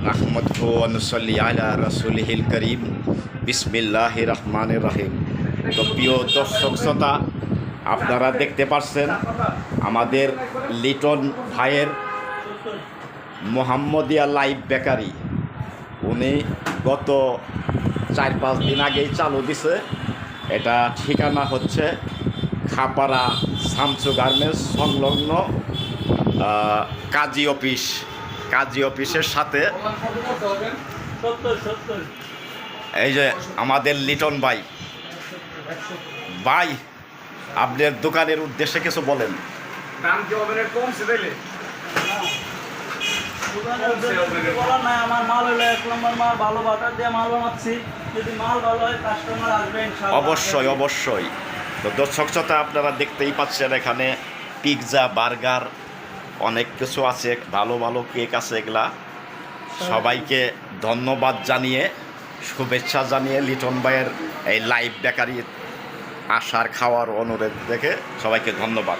নাহমাদুহু ওয়া নুসাল্লি আলা রাসূলিহিল কারীম বিসমিল্লাহির রহমানির রহিম। তো প্রিয় দর্শক শ্রোতা, আপনারা দেখতে পাচ্ছেন আমাদের লিটন ভাইয়ের মোহাম্মদিয়া লাইভ বেকারি। উনি গত 4-5 দিন আগেই চালু দিছে। এটা ঠিকানা হচ্ছে খাপাড়া শামসু গার্মেন্টস সংলগ্ন কাজী অফিসের সাথে। এই যে আমাদের লিটন ভাই, আপনার দোকানের উদ্দেশ্যে কিছু বলেন। দাম কি হবে? কমছে তাইলে আমার মাল হলো 1 নম্বর মাল, ভালো বাটার দিয়ে মাল বানাচ্ছি। যদি মাল ভালো হয় কাস্টমার আসবে ইনশাআল্লাহ। অবশ্যই। তো দর্শক শ্রোতা, আপনারা দেখতেই পাচ্ছেন এখানে পিৎজা, বার্গার, অনেক কিছু আছে, ভালো ভালো কেক আছে। এগুলা সবাইকে ধন্যবাদ জানিয়ে, শুভেচ্ছা জানিয়ে লিটন ভাইয়ের এই লাইভ বেকারি আসার খাওয়ার অনুরোধ দেখে সবাইকে ধন্যবাদ।